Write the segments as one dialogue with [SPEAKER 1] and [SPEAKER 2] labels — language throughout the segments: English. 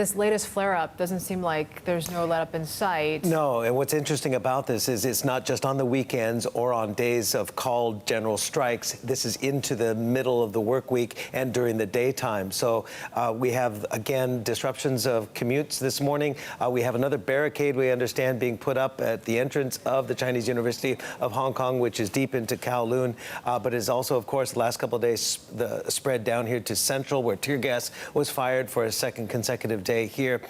[SPEAKER 1] this latest flare-up doesn't seem like there's no let-up in sight.
[SPEAKER 2] No, and what's interesting about this is it's not just on the weekends or on days of called general strikes. This is into the middle of the work week and during the daytime. So we have, again, disruptions of commutes this morning. We have another barricade, we understand, being put up at the entrance of the Chinese University of Hong Kong, which is deep into Kowloon, but is also, of course, the last couple of days the spread down here to Central, where tear gas was fired for a second consecutive day here.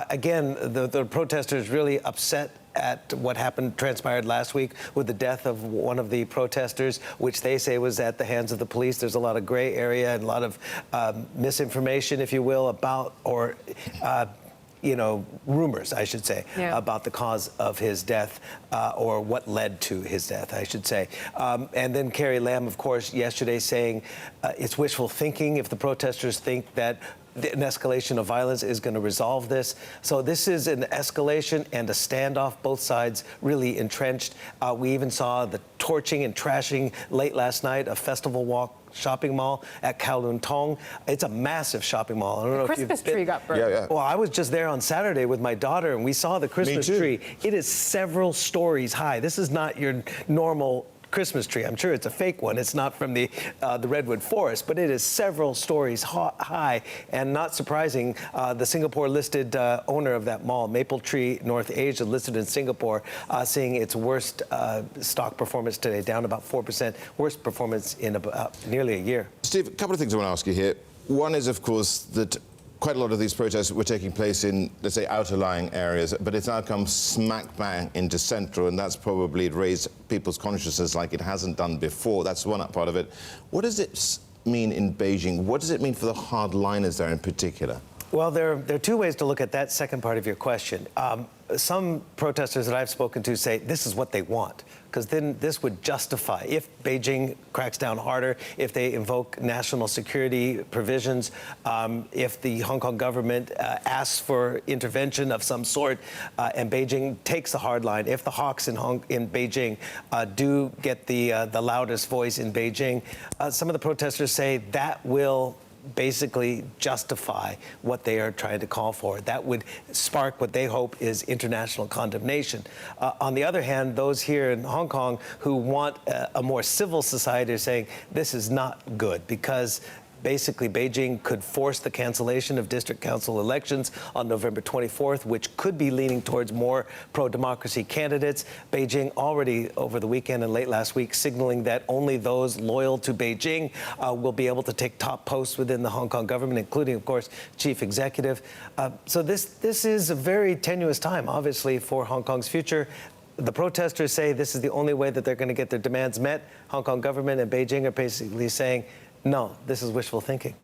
[SPEAKER 2] Again, the protesters really upset at what transpired last week with the death of one of the protesters, which they say was at the hands of the police. There's a lot of gray area and a lot of misinformation, if you will, about, or rumors, I should say, about the cause of his death or what led to his death, I should say. And then Carrie Lam, of course, yesterday saying it's wishful thinking if the protesters think that an escalation of violence is going to resolve this. So this is an escalation and a standoff, both sides really entrenched. We even saw the torching and trashing late last night, a Festival Walk shopping mall at Kowloon Tong. It's a massive shopping mall. I don't know if
[SPEAKER 1] Christmas tree got burned.
[SPEAKER 3] Yeah.
[SPEAKER 2] Well, I was just there on Saturday with my daughter, and we saw the Christmas tree. It is several stories high. This is not your normal Christmas tree. I'm sure it's a fake one. It's not from the redwood forest, but it is several stories high, and not surprising, the Singapore-listed owner of that mall, Maple Tree North Asia, listed in Singapore, seeing its worst stock performance today, down about 4%, worst performance in about nearly a year.
[SPEAKER 3] Steve, a couple of things I want to ask you here. One is, of course, that quite a lot of these protests were taking place in, let's say, outer-lying areas, but it's now come smack bang into Central, and that's probably raised people's consciousness like it hasn't done before. That's one part of it. What does it mean in Beijing? What does it mean for the hardliners there in particular?
[SPEAKER 2] Well, there are two ways to look at that second part of your question. Some protesters that I've spoken to say this is what they want, because then this would justify, if Beijing cracks down harder, if they invoke national security provisions, if the Hong Kong government asks for intervention of some sort, and Beijing takes a hard line, if the hawks in Beijing do get the loudest voice in Beijing, some of the protesters say that will basically justify what they are trying to call for. That would spark what they hope is international condemnation. On the other hand, those here in Hong Kong who want a more civil society are saying this is not good, because basically Beijing could force the cancellation of district council elections on November 24th, which could be leaning towards more pro-democracy candidates. Beijing already over the weekend and late last week signaling that only those loyal to Beijing will be able to take top posts within the Hong Kong government, including, of course, chief executive. So this is a very tenuous time, obviously, for Hong Kong's future. The protesters say this is the only way that they're going to get their demands met. Hong Kong government and Beijing are basically saying, no, this is wishful thinking.